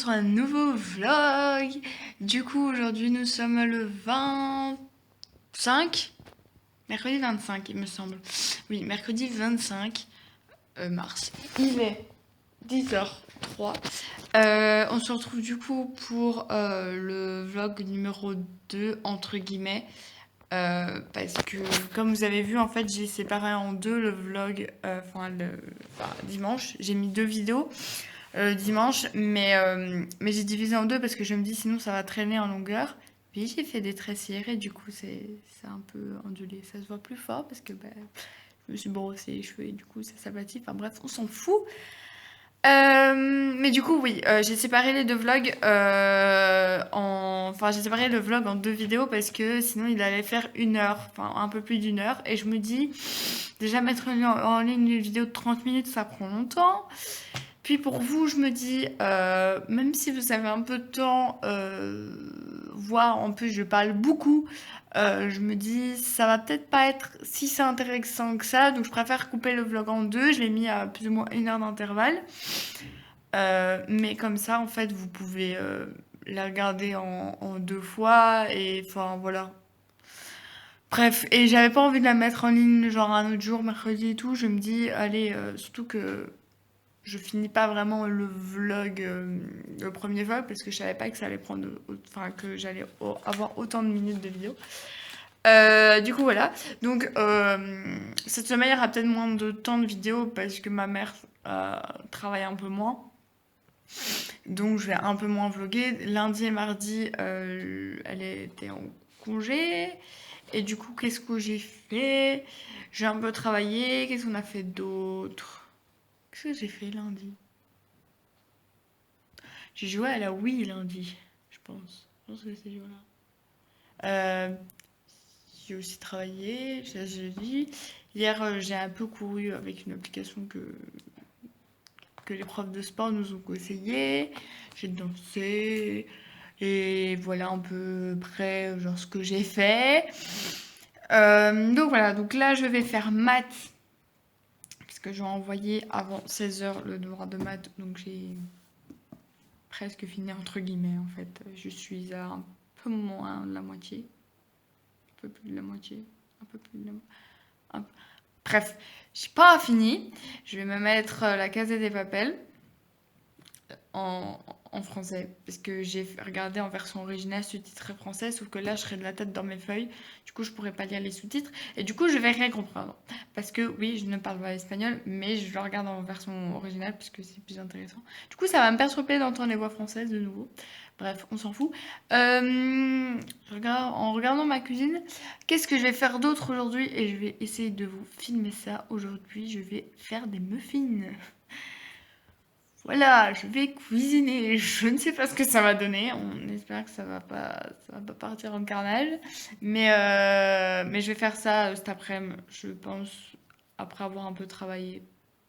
sur un nouveau vlog. Du coup, aujourd'hui, nous sommes le 25, mercredi 25, il me semble. Oui, mercredi 25 mars. Il est 10h03. On se retrouve du coup pour le vlog numéro 2, entre guillemets. Parce que, comme vous avez vu, en fait, j'ai séparé en deux le vlog, dimanche. J'ai mis deux vidéos. Dimanche, mais j'ai divisé en deux parce que je me dis sinon ça va traîner en longueur. Puis j'ai fait des traits cirés, du coup c'est un peu ondulé, ça se voit plus fort parce que je me suis brossé les cheveux et du coup ça s'aplatit. Enfin bref, on s'en fout. Mais du coup oui, j'ai séparé les deux vlogs j'ai séparé le vlog en deux vidéos parce que sinon il allait faire 1 heure, enfin un peu plus d'1 heure. Et je me dis, déjà mettre en ligne une vidéo de 30 minutes ça prend longtemps. Puis pour vous, je me dis, même si vous avez un peu de temps, voire en plus je parle beaucoup, je me dis ça va peut-être pas être si intéressant que ça, donc je préfère couper le vlog en deux. Je l'ai mis à plus ou moins 1 heure d'intervalle. Mais comme ça, en fait, vous pouvez la regarder en deux fois, et enfin voilà. Bref, et j'avais pas envie de la mettre en ligne genre un autre jour, mercredi et tout. Je me dis, allez, surtout que je finis pas vraiment le vlog, le premier vlog, parce que je savais pas que ça allait prendre, enfin que j'allais avoir autant de minutes de vidéo. Du coup voilà. Donc cette semaine il y aura peut-être moins de temps de vidéo parce que ma mère travaille un peu moins. Donc je vais un peu moins vlogger. Lundi et mardi, elle était en congé. Et du coup, qu'est-ce que j'ai fait? J'ai un peu travaillé. Qu'est-ce qu'on a fait d'autre? Qu'est-ce que j'ai fait lundi? J'ai joué à la Wii lundi, je pense. Je pense que c'est joué-là. J'ai aussi travaillé, j'ai dit. Hier, j'ai un peu couru avec une application que les profs de sport nous ont conseillé. J'ai dansé. Et voilà à peu près genre ce que j'ai fait. Donc voilà, donc là je vais faire maths. Parce que j'ai envoyé avant 16h le devoir de maths. Donc j'ai presque fini entre guillemets en fait. Je suis à un peu moins de la moitié. Un peu plus de la moitié. Un peu plus de la moitié. Bref, j'ai pas fini. Je vais me mettre la Casa des Papel en, en français. Parce que j'ai regardé en version originale sous-titré français. Sauf que là, je serais de la tête dans mes feuilles. Du coup, je pourrais pas lire les sous-titres. Et du coup, je vais rien comprendre. Parce que oui, je ne parle pas espagnol. Mais je le regarde en version originale. Parce que c'est plus intéressant. Du coup, ça va me perturber d'entendre les voix françaises de nouveau. Bref, on s'en fout. En regardant ma cuisine, qu'est-ce que je vais faire d'autre aujourd'hui? Et je vais essayer de vous filmer ça. Aujourd'hui, je vais faire des muffins. Voilà, je vais cuisiner. Je ne sais pas ce que ça va donner. On espère que ça va pas partir en carnage. Mais je vais faire ça cet après-midi, je pense, après avoir un peu travaillé,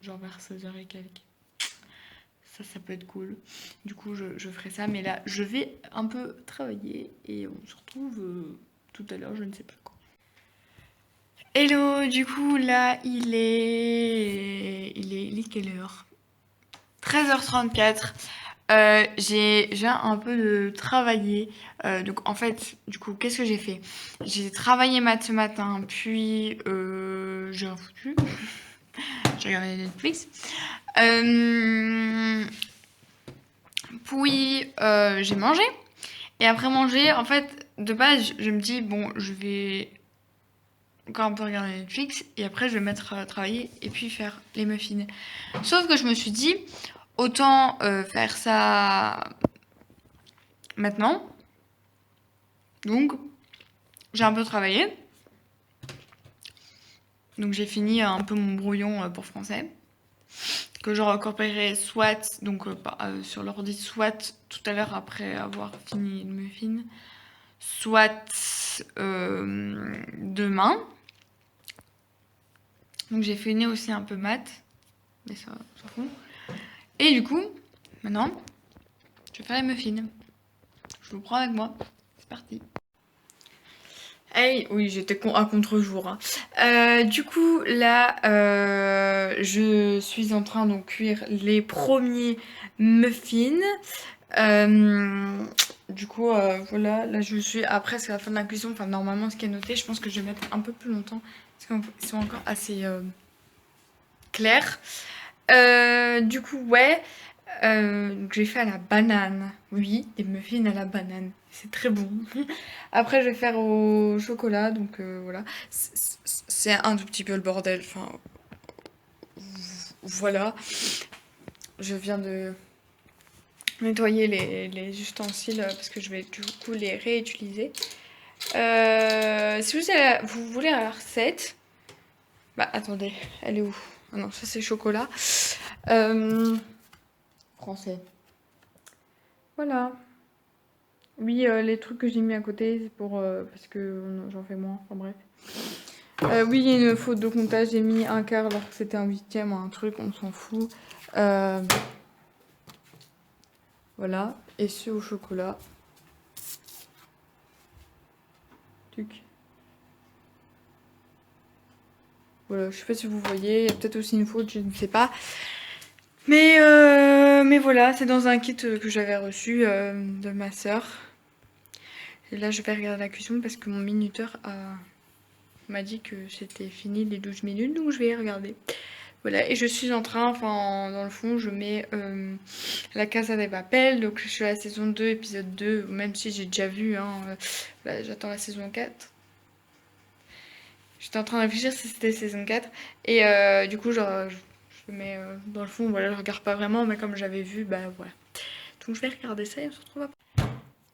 genre vers 16h et quelques. Ça peut être cool. Du coup, je ferai ça. Mais là, je vais un peu travailler et on se retrouve tout à l'heure, je ne sais pas quand. Hello, du coup, là, il est quelle heure? 13h34. J'ai un peu de travaillé. Donc en fait, du coup, qu'est-ce que j'ai fait? J'ai travaillé maths ce matin, puis j'ai rien foutu. J'ai regardé Netflix. Euh, Puis j'ai mangé. Et après manger, en fait, de base, je me dis, bon, je vais encore un peu regarder Netflix. Et après, je vais mettre à travailler et puis faire les muffins. Sauf que je me suis dit, autant faire ça maintenant. Donc, j'ai un peu travaillé. Donc, j'ai fini un peu mon brouillon pour français. Que je recopilerai soit sur l'ordi, soit tout à l'heure après avoir fini le muffin, soit demain. Donc, j'ai fini aussi un peu maths. Mais ça s'en fout. Et du coup, maintenant, je vais faire les muffins. Je vous prends avec moi. C'est parti. Hey, oui, j'étais à contre-jour, hein. Du coup, là, je suis en train de cuire les premiers muffins. Du coup, voilà, là je suis à presque à la fin de la cuisson. Enfin, normalement, ce qui est noté, je pense que je vais mettre un peu plus longtemps parce qu'ils sont encore assez clairs. Du coup, ouais, donc j'ai fait à la banane. Oui, des muffins à la banane. C'est très bon. Après, je vais faire au chocolat, donc voilà. C'est un tout petit peu le bordel. Enfin, voilà. Je viens de nettoyer les ustensiles parce que je vais du coup les réutiliser. Si vous voulez la recette, bah attendez, elle est où? Ah non, ça c'est chocolat. Français. Voilà. Oui, les trucs que j'ai mis à côté, c'est pour parce que j'en fais moins. Enfin bref. Oui, il y a une faute de comptage. J'ai mis un quart alors que c'était un huitième, un truc, on s'en fout. Voilà. Et ce au chocolat. Tuc. Voilà, je sais pas si vous voyez, il y a peut-être aussi une faute, je ne sais pas. Mais voilà, c'est dans un kit que j'avais reçu de ma sœur. Et là, je vais regarder la cuisson parce que mon minuteur m'a dit que c'était fini les 12 minutes, donc je vais regarder. Voilà, et je suis en train, enfin, dans le fond, je mets La Casa de Papel, donc je suis à la saison 2, épisode 2, même si j'ai déjà vu, hein, là, j'attends la saison 4. J'étais en train de réfléchir si c'était saison 4. Et du coup, genre, je mets dans le fond, voilà, je regarde pas vraiment, mais comme j'avais vu, bah voilà. Donc je vais regarder ça et on se retrouve après.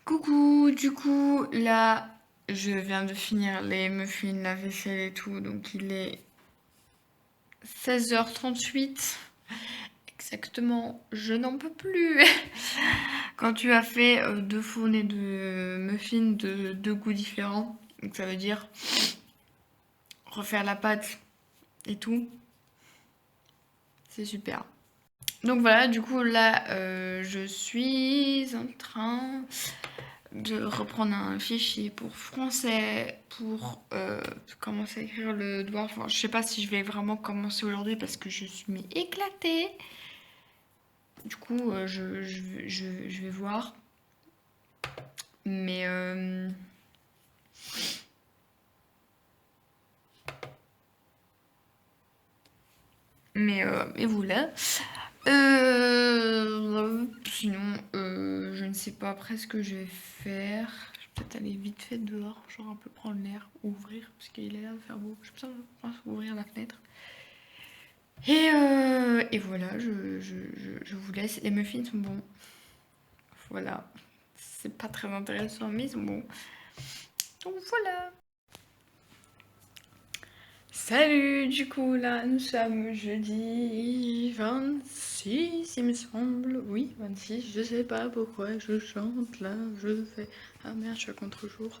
Coucou, du coup, là, je viens de finir les muffins, la vaisselle et tout, donc il est 16h38. Exactement, je n'en peux plus. Quand tu as fait deux fournées de muffins de deux goûts différents, donc ça veut dire refaire la pâte et tout, c'est super. Donc voilà, du coup là, je suis en train de reprendre un fichier pour français, pour commencer à écrire le devoir. Enfin, je sais pas si je vais vraiment commencer aujourd'hui parce que je suis mais éclatée. Du coup, je vais voir. Mais et voilà. Sinon, je ne sais pas après ce que je vais faire. Je vais peut-être aller vite fait dehors, genre un peu prendre l'air, ouvrir, parce qu'il a l'air de faire beau. Je vais peut-être ouvrir la fenêtre. Et voilà, je vous laisse. Les muffins sont bons. Voilà. C'est pas très intéressant, mais ils sont bons. Donc voilà. Salut, du coup là nous sommes jeudi 26 il me semble, oui 26, je sais pas pourquoi je chante là, je fais, ah merde je suis à contre-jour.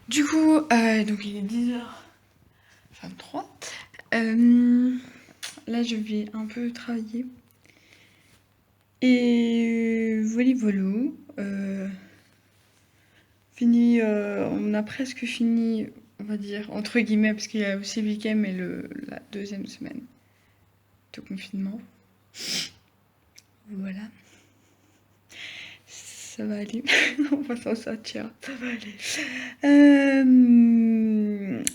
Du coup, donc il est 10h23, là je vais un peu travailler et voilà, fini, on a presque fini, on va dire, entre guillemets, parce qu'il y a aussi le week-end et la deuxième semaine de confinement. Voilà. Ça va aller. On va s'en sortir. Ça va aller.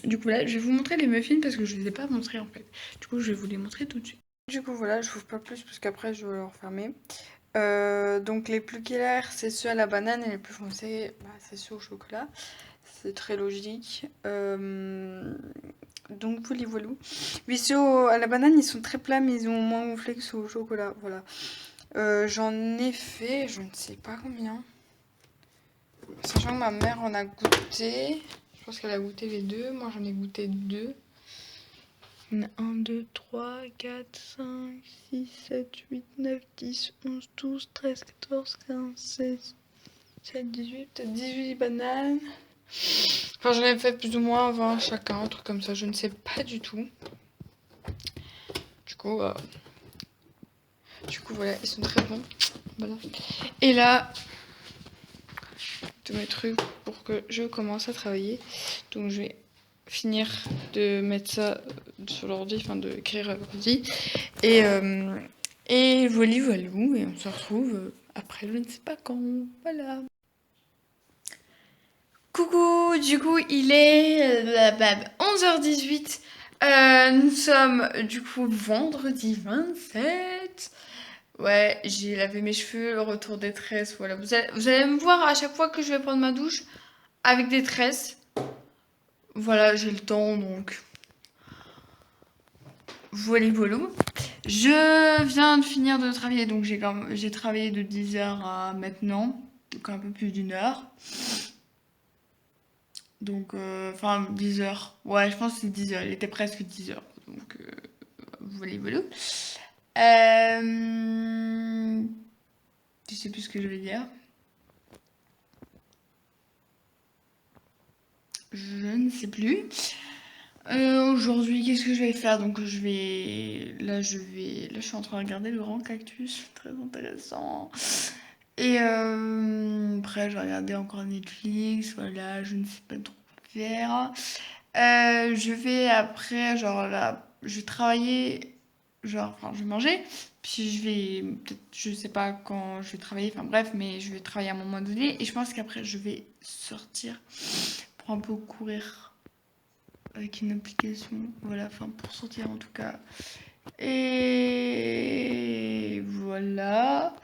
Du coup, là, je vais vous montrer les muffins parce que je ne les ai pas montrés en fait. Du coup, je vais vous les montrer tout de suite. Du coup, voilà, je ne vous pas plus parce qu'après, je vais les refermer. Donc, les plus clairs, c'est ceux à la banane et les plus foncés, bah, c'est ceux au chocolat. C'est très logique. Donc voilà. Oui, ceux à la banane, ils sont très plats, mais ils ont moins gonflé que ceux au chocolat. Voilà. J'en ai fait, je ne sais pas combien. Sachant que ma mère en a goûté. Je pense qu'elle a goûté les deux. Moi, j'en ai goûté deux. 1, 2, 3, 4, 5, 6, 7, 8, 9, 10, 11, 12, 13, 14, 15, 16, 17, 18, peut-être 18 bananes. Enfin, j'en ai fait plus ou moins 20 chacun, un truc comme ça, je ne sais pas du tout. Du coup, voilà, ils sont très bons. Voilà. Et là, tous mes trucs pour que je commence à travailler. Donc, je vais finir de mettre ça sur l'ordi, enfin d'écrire l'ordi. Et Et voilà, voilà, et on se retrouve après je ne sais pas quand. Voilà. Coucou, du coup il est 11h18. Nous sommes du coup vendredi 27. Ouais, j'ai lavé mes cheveux, le retour des tresses, voilà. Vous allez me voir à chaque fois que je vais prendre ma douche avec des tresses. Voilà, j'ai le temps donc. Voilà, voilà. Je viens de finir de travailler, donc j'ai travaillé de 10h à maintenant, donc un peu plus d'une heure. Donc, enfin, 10 heures. Ouais, je pense que c'est 10 heures. Il était presque 10 heures. Donc, voilà, voilà. Je sais plus ce que je vais dire. Je ne sais plus. Aujourd'hui, qu'est-ce que je vais faire? Donc, Là, je suis en train de regarder le grand cactus. Très intéressant. Et après, je vais regarder encore Netflix. Voilà, je ne sais pas trop faire. Je vais après, genre là, je vais travailler, genre, enfin, je vais manger, puis je vais, peut-être, je sais pas quand je vais travailler, enfin bref, mais je vais travailler à un moment donné, et je pense qu'après, je vais sortir pour un peu courir avec une application, voilà, enfin, pour sortir en tout cas. Et voilà.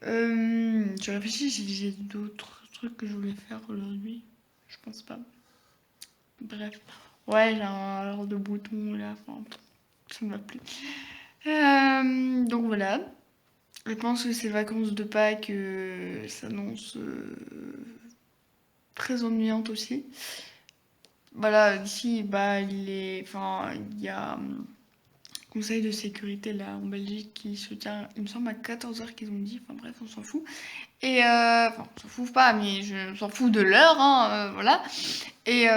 Je réfléchis, j'ai d'autres trucs que je voulais faire aujourd'hui. Je pense pas. Bref. Ouais, j'ai un genre de bouton là, enfin, ça ne va plus. Donc voilà. Je pense que ces vacances de Pâques s'annoncent très ennuyantes aussi. Voilà, ici, bah, enfin, il y a Conseil de sécurité là en Belgique qui se tient, il me semble, à 14h qu'ils ont dit. Enfin bref, on s'en fout. Et enfin, on s'en fout pas, mais je s'en fous de l'heure, hein, voilà. Et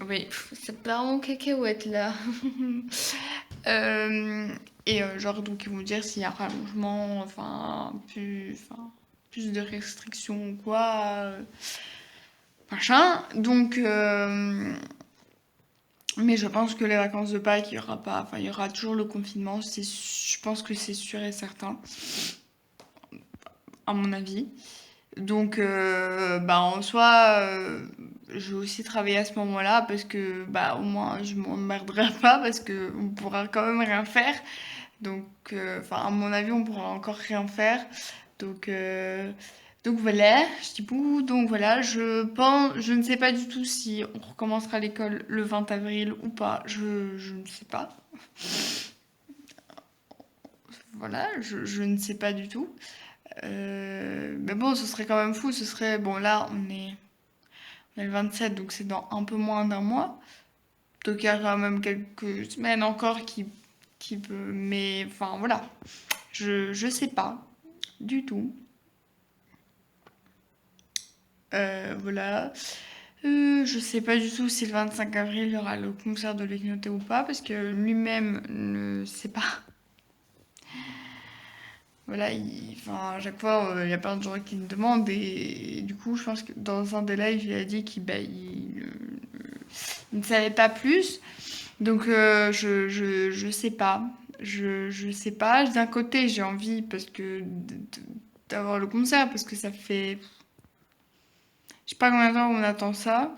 oui, ça part en cacahuète là. Euh, et genre, donc, ils vont dire s'il y a un rallongement, plus de restrictions ou quoi, machin. Donc, mais je pense que les vacances de Pâques, il y aura pas, enfin, il y aura toujours le confinement. Je pense que c'est sûr et certain, à mon avis. Donc, bah, en soi, je vais aussi travailler à ce moment-là parce que, bah, au moins, je m'emmerderai pas parce que on pourra quand même rien faire. Donc, enfin, à mon avis, on pourra encore rien faire. Donc, voilà, je dis beaucoup. Donc voilà, je ne sais pas du tout si on recommencera l'école le 20 avril ou pas. Je ne sais pas. Voilà, je ne sais pas du tout. Mais bon, ce serait quand même fou. Ce serait, bon, là, on est le 27, donc c'est dans un peu moins d'un mois. Donc il y a quand même quelques semaines encore qui peut. Mais enfin, voilà. Je sais pas du tout. Voilà. Je sais pas du tout si le 25 avril il y aura le concert de Leknoté ou pas, parce que lui-même ne sait pas. Voilà, enfin, à chaque fois, il y a plein de gens qui me demandent, et du coup, je pense que dans un des lives, il a dit qu'il bah, il ne savait pas plus. Donc, je sais pas. Je sais pas. D'un côté, j'ai envie parce que d'avoir le concert, parce que ça fait. Je sais pas combien de temps on attend ça,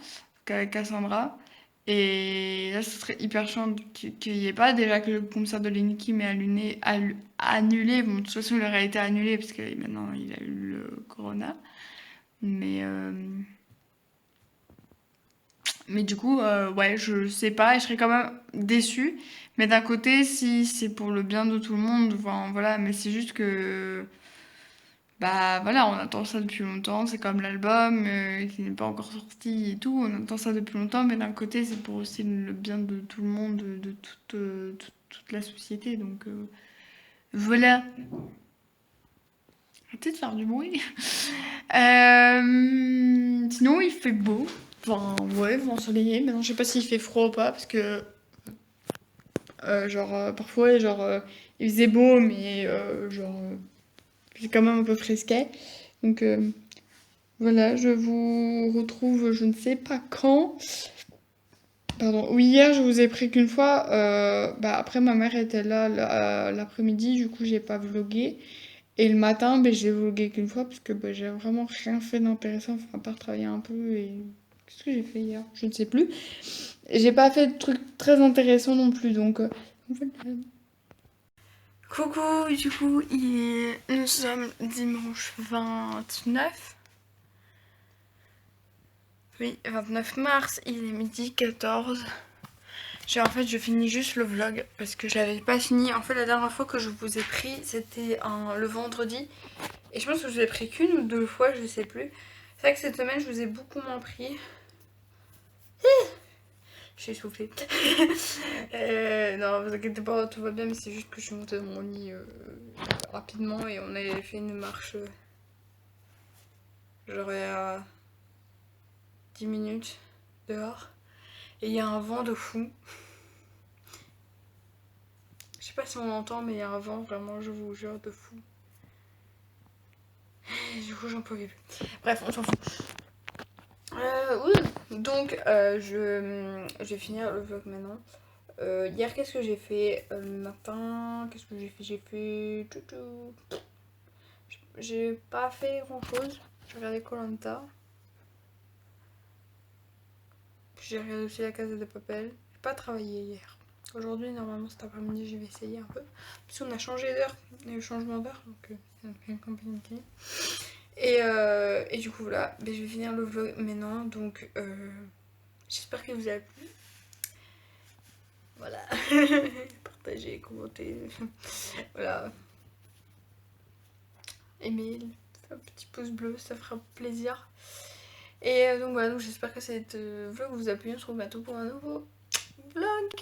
avec Cassandra. Et là, ce serait hyper chiant qu'il n'y ait pas. Déjà que le concert de Lenny m'est annulé. Bon, de toute façon, il aurait été annulé parce que maintenant, il a eu le corona. Mais, mais du coup, ouais, je sais pas. Et je serais quand même déçue. Mais d'un côté, si c'est pour le bien de tout le monde, enfin, voilà. Mais c'est juste que bah voilà, on attend ça depuis longtemps, c'est comme l'album qui n'est pas encore sorti et tout, on attend ça depuis longtemps, mais d'un côté c'est pour aussi le bien de tout le monde, de toute la société, donc voilà. Arrêtez de faire du bruit. Sinon il fait beau, enfin ouais, ensoleillé, maintenant je sais pas s'il fait froid ou pas, parce que parfois il faisait beau, mais c'est quand même un peu frisquet, donc... voilà, je vous retrouve je ne sais pas quand. Pardon, oui, hier je vous ai pris qu'une fois. Après, ma mère était là l'après-midi, du coup, j'ai pas vlogué. Et le matin, j'ai vlogué qu'une fois parce que j'ai vraiment rien fait d'intéressant, enfin, à part travailler un peu. Et qu'est-ce que j'ai fait hier? Je ne sais plus. Et j'ai pas fait de trucs très intéressants non plus, donc. Voilà. Coucou, du coup, nous sommes dimanche 29. Oui, 29 mars, il est midi 14. Je finis juste le vlog parce que je l'avais pas fini. En fait, la dernière fois que je vous ai pris, c'était le vendredi. Et je pense que je vous ai pris qu'une ou deux fois, je sais plus. C'est vrai que cette semaine, je vous ai beaucoup moins pris. J'ai essoufflé. Non, vous inquiétez pas, tout va bien, mais c'est juste que je suis montée dans mon lit rapidement et on avait fait une marche. Genre il y a 10 minutes dehors. Et il y a un vent de fou. Je sais pas si on l'entend, mais il y a un vent vraiment, je vous jure, de fou. Et du coup, j'en pouvais plus. Bref, on s'en fout. Oui, donc je vais finir le vlog maintenant. Hier, qu'est-ce que j'ai fait le matin? Qu'est-ce que j'ai fait? J'ai fait. J'ai pas fait grand chose. J'ai regardé koh. J'ai regardé aussi la Casa de Papel. J'ai pas travaillé hier. Aujourd'hui, normalement, cet après-midi, je vais essayer un peu. Puisqu'on a changé d'heure. Il y a eu changement d'heure. Donc, c'est un compliqué. Et du coup, voilà. Je vais finir le vlog maintenant. Donc, j'espère que vous avez plu. Voilà. Partagez, commentez. Voilà. Aimez, un petit pouce bleu, ça fera plaisir. Et donc voilà, donc j'espère que cet vlog vous a plu. On se retrouve bientôt pour un nouveau vlog.